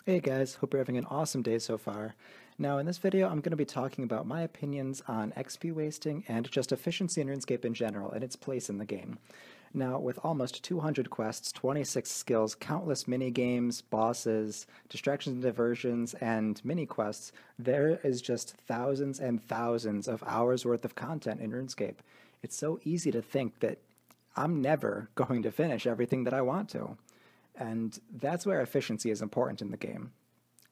Hey guys, hope you're having an awesome day so far. Now in this video I'm going to be talking about my opinions on XP wasting and just efficiency in RuneScape in general and its place in the game. Now with almost 200 quests, 26 skills, countless mini-games, bosses, distractions and diversions, and mini-quests, there is just thousands and thousands of hours worth of content in RuneScape. It's so easy to think that I'm never going to finish everything that I want to. And that's where efficiency is important in the game.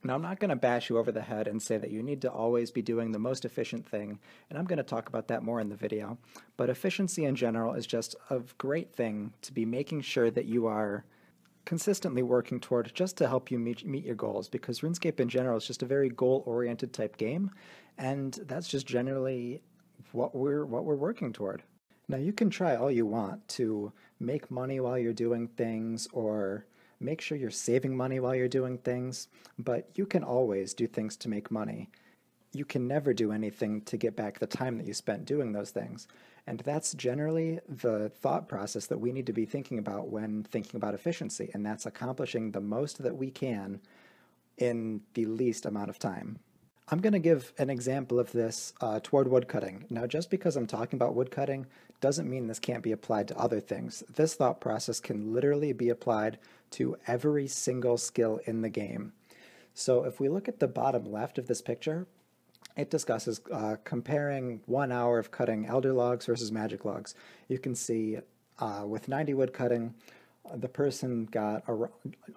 Now, I'm not going to bash you over the head and say that you need to always be doing the most efficient thing, and I'm going to talk about that more in the video. But efficiency in general is just a great thing to be making sure that you are consistently working toward just to help you meet your goals, because RuneScape in general is just a very goal-oriented type game, and that's just generally what we're working toward. Now, you can try all you want to make money while you're doing things or make sure you're saving money while you're doing things, but you can always do things to make money. You can never do anything to get back the time that you spent doing those things. And that's generally the thought process that we need to be thinking about when thinking about efficiency, and that's accomplishing the most that we can in the least amount of time. I'm going to give an example of this toward woodcutting. Now, just because I'm talking about woodcutting doesn't mean this can't be applied to other things. This thought process can literally be applied to every single skill in the game. So if we look at the bottom left of this picture, it discusses comparing 1 hour of cutting elder logs versus magic logs. You can see with 90 wood cutting, the person got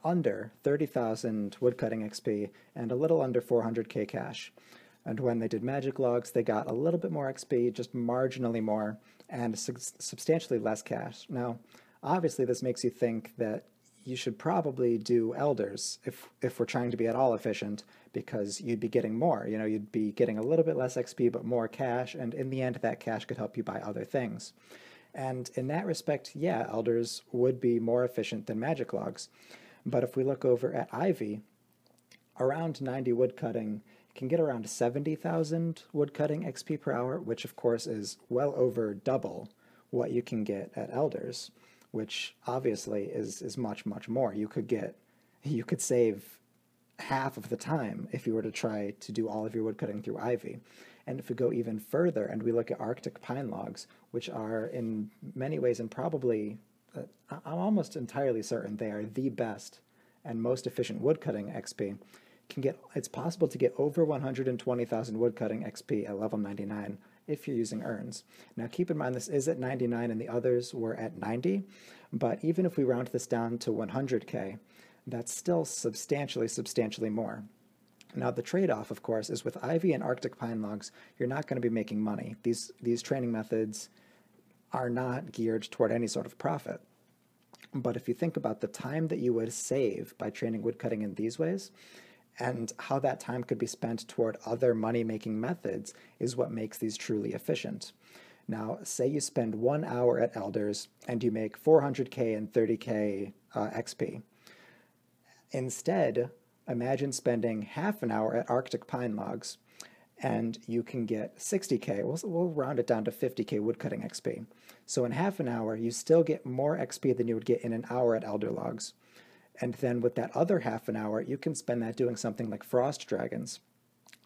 under 30,000 woodcutting XP and a little under 400k cash. And when they did magic logs, they got a little bit more XP, just marginally more, and substantially less cash. Now, obviously this makes you think that you should probably do elders if we're trying to be at all efficient, because you'd be getting more. You know, you'd be getting a little bit less XP but more cash, and in the end that cash could help you buy other things. And in that respect, yeah, elders would be more efficient than magic logs. But if we look over at Ivy, around 90 woodcutting can get around 70,000 woodcutting XP per hour, which of course is well over double what you can get at elders, which obviously is much, much more. You could save half of the time if you were to try to do all of your woodcutting through Ivy. And if we go even further and we look at Arctic pine logs, which are in many ways, and probably, I'm almost entirely certain they are the best and most efficient woodcutting XP, it's possible to get over 120,000 woodcutting XP at level 99 if you're using urns. Now keep in mind this is at 99 and the others were at 90, but even if we round this down to 100k, that's still substantially more. Now the trade-off, of course, is with Ivy and Arctic pine logs, you're not going to be making money. These training methods are not geared toward any sort of profit. But if you think about the time that you would save by training woodcutting in these ways, and how that time could be spent toward other money-making methods, is what makes these truly efficient. Now, say you spend 1 hour at elders and you make 400k and 30k XP. Instead, imagine spending half an hour at Arctic pine logs and you can get 60k. We'll round it down to 50k woodcutting XP. So in half an hour, you still get more XP than you would get in an hour at elder logs. And then with that other half an hour, you can spend that doing something like frost dragons.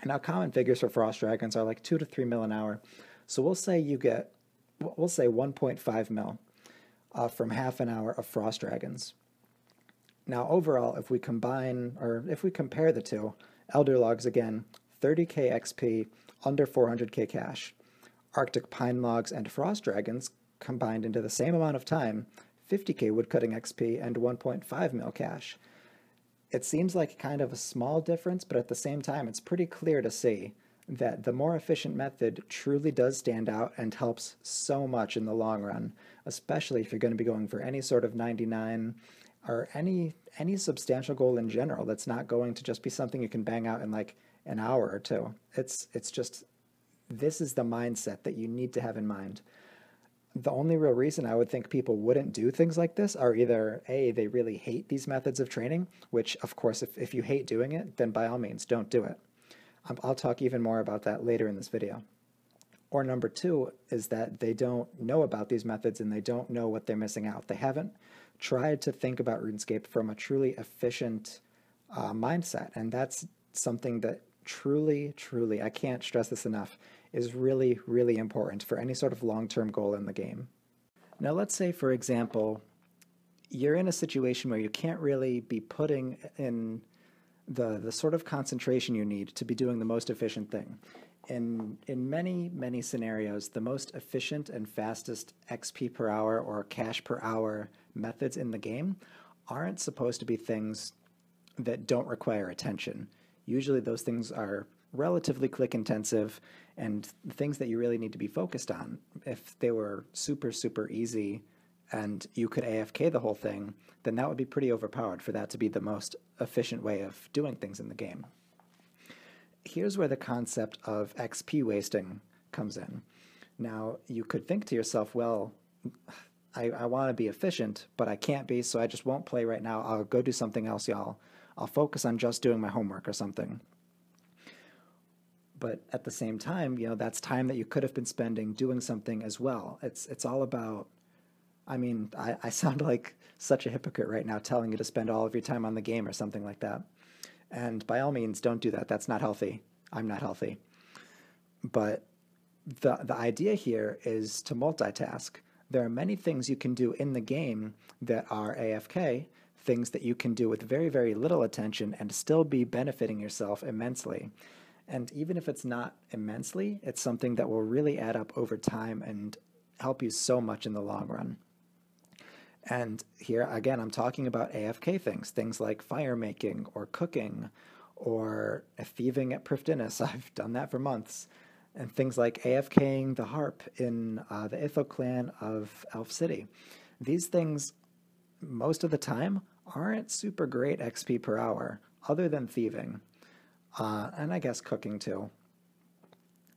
And now common figures for frost dragons are like 2 to 3 mil an hour. So we'll say 1.5 mil from half an hour of frost dragons. Now overall, if we compare the two, elder logs again, 30k XP, under 400k cash. Arctic pine logs and frost dragons combined into the same amount of time, 50k woodcutting XP and 1.5 mil cash. It seems like kind of a small difference, but at the same time it's pretty clear to see that the more efficient method truly does stand out and helps so much in the long run, especially if you're going to be going for any sort of 99 or any substantial goal in general that's not going to just be something you can bang out in like an hour or two. It's just, this is the mindset that you need to have in mind. The only real reason I would think people wouldn't do things like this are either A, they really hate these methods of training, which of course if you hate doing it, then by all means don't do it. I'll talk even more about that later in this video. Or number two is that they don't know about these methods and they don't know what they're missing out. They haven't tried to think about RuneScape from a truly efficient mindset. And that's something that truly, truly, I can't stress this enough, is really, really important for any sort of long-term goal in the game. Now, let's say, for example, you're in a situation where you can't really be putting in the sort of concentration you need to be doing the most efficient thing. In many, many scenarios, the most efficient and fastest XP per hour or cash per hour methods in the game aren't supposed to be things that don't require attention. Usually those things are relatively click intensive and things that you really need to be focused on. If they were super, super easy and you could AFK the whole thing, then that would be pretty overpowered for that to be the most efficient way of doing things in the game. Here's where the concept of XP wasting comes in. Now, you could think to yourself, well, I want to be efficient, but I can't be, so I just won't play right now. I'll go do something else, y'all. I'll focus on just doing my homework or something. But at the same time, that's time that you could have been spending doing something as well. It's all about, I sound like such a hypocrite right now telling you to spend all of your time on the game or something like that. And by all means, don't do that. That's not healthy. I'm not healthy. But the idea here is to multitask. There are many things you can do in the game that are AFK, things that you can do with very, very little attention and still be benefiting yourself immensely. And even if it's not immensely, it's something that will really add up over time and help you so much in the long run. And here, again, I'm talking about AFK things like fire making or cooking or thieving at Prifdinus. I've done that for months. And things like AFKing the harp in the Itho clan of Elf City. These things, most of the time, aren't super great XP per hour, other than thieving. And I guess cooking too.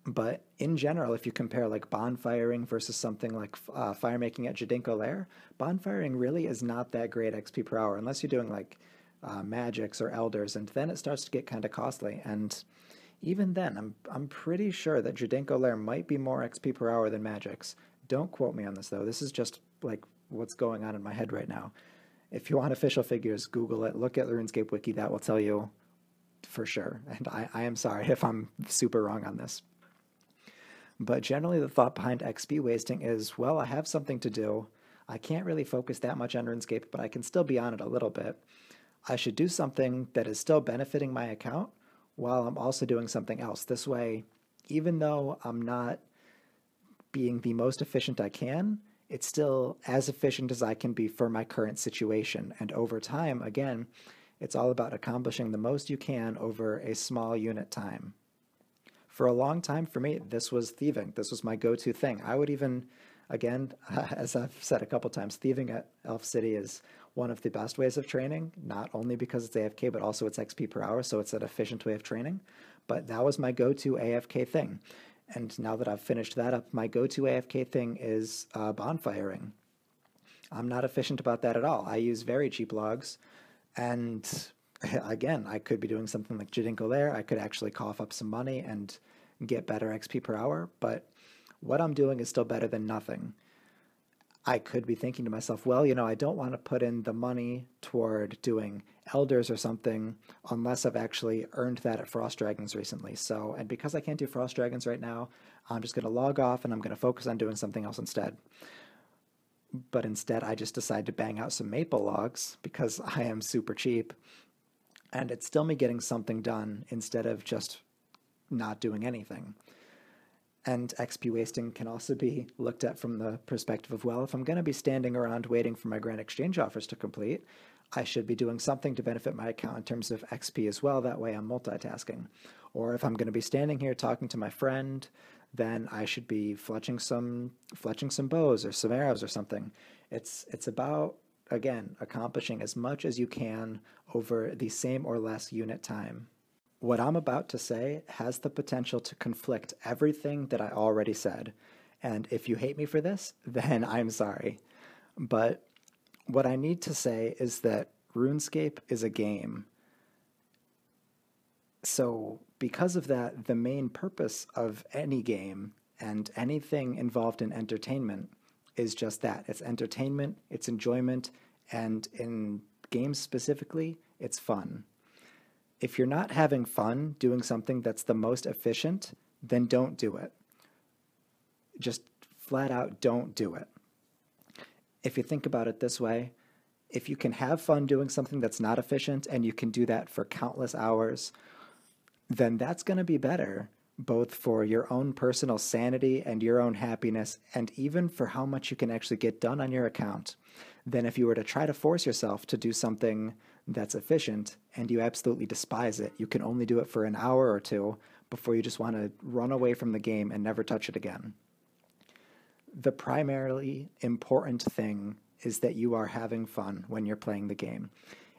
But in general, if you compare like bonfiring versus something like fire making at Jadinko Lair, bonfiring really is not that great XP per hour unless you're doing like magics or elders, and then it starts to get kind of costly. And even then, I'm pretty sure that Jadinko Lair might be more XP per hour than magics. Don't quote me on this though. This is just like what's going on in my head right now. If you want official figures, Google it. Look at the RuneScape wiki. That will tell you for sure. And I am sorry if I'm super wrong on this. But generally the thought behind XP wasting is, well, I have something to do. I can't really focus that much on RuneScape, but I can still be on it a little bit. I should do something that is still benefiting my account while I'm also doing something else. This way, even though I'm not being the most efficient I can, it's still as efficient as I can be for my current situation. And over time, again, it's all about accomplishing the most you can over a small unit time. For a long time, for me, this was thieving. This was my go-to thing. I would even, again, as I've said a couple times, thieving at Elf City is one of the best ways of training, not only because it's AFK, but also it's XP per hour, so it's an efficient way of training. But that was my go-to AFK thing. And now that I've finished that up, my go-to AFK thing is bonfiring. I'm not efficient about that at all. I use very cheap logs, and again, I could be doing something like Jadinko Lair. I could actually cough up some money and get better XP per hour, but what I'm doing is still better than nothing. I could be thinking to myself, well, I don't want to put in the money toward doing elders or something unless I've actually earned that at Frost Dragons recently. So, and because I can't do Frost Dragons right now, I'm just going to log off and I'm going to focus on doing something else instead. But instead, I just decide to bang out some maple logs because I am super cheap. And it's still me getting something done instead of just not doing anything. And XP wasting can also be looked at from the perspective of, well, if I'm going to be standing around waiting for my Grand Exchange offers to complete, I should be doing something to benefit my account in terms of XP as well. That way I'm multitasking. Or if I'm going to be standing here talking to my friend, then I should be fletching some bows or some arrows or something. It's about, again, accomplishing as much as you can over the same or less unit time. What I'm about to say has the potential to conflict everything that I already said. And if you hate me for this, then I'm sorry. But what I need to say is that RuneScape is a game. So because of that, the main purpose of any game and anything involved in entertainment is just that. It's entertainment, it's enjoyment, and in games specifically, it's fun. If you're not having fun doing something that's the most efficient, then don't do it. Just flat out don't do it. If you think about it this way, if you can have fun doing something that's not efficient and you can do that for countless hours, then that's going to be better, both for your own personal sanity and your own happiness, and even for how much you can actually get done on your account, than if you were to try to force yourself to do something that's efficient and you absolutely despise it. You can only do it for an hour or two before you just want to run away from the game and never touch it again. The primarily important thing is that you are having fun when you're playing the game.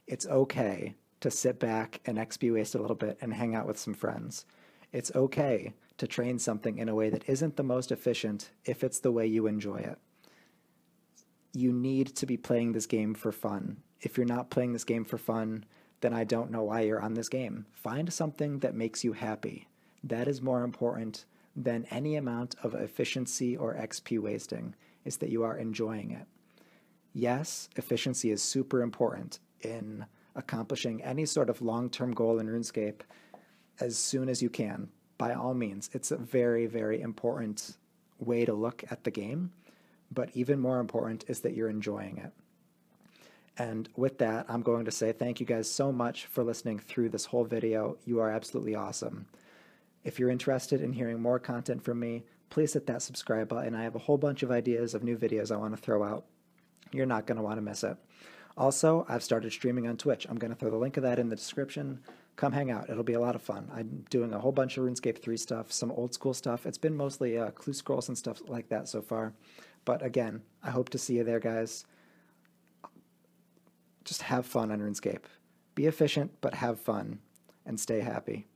It's okay to sit back and XP waste a little bit and hang out with some friends. It's okay to train something in a way that isn't the most efficient if it's the way you enjoy it. You need to be playing this game for fun. If you're not playing this game for fun, then I don't know why you're on this game. Find something that makes you happy. That is more important than any amount of efficiency or XP wasting, is that you are enjoying it. Yes, efficiency is super important in accomplishing any sort of long-term goal in RuneScape as soon as you can. By all means, it's a very, very important way to look at the game, but even more important is that you're enjoying it. And with that, I'm going to say thank you guys so much for listening through this whole video. You are absolutely awesome. If you're interested in hearing more content from me, please hit that subscribe button. I have a whole bunch of ideas of new videos I want to throw out. You're not going to want to miss it. Also, I've started streaming on Twitch. I'm going to throw the link of that in the description. Come hang out. It'll be a lot of fun. I'm doing a whole bunch of RuneScape 3 stuff, some old school stuff. It's been mostly clue scrolls and stuff like that so far. But again, I hope to see you there, guys. Just have fun on RuneScape. Be efficient, but have fun, and stay happy.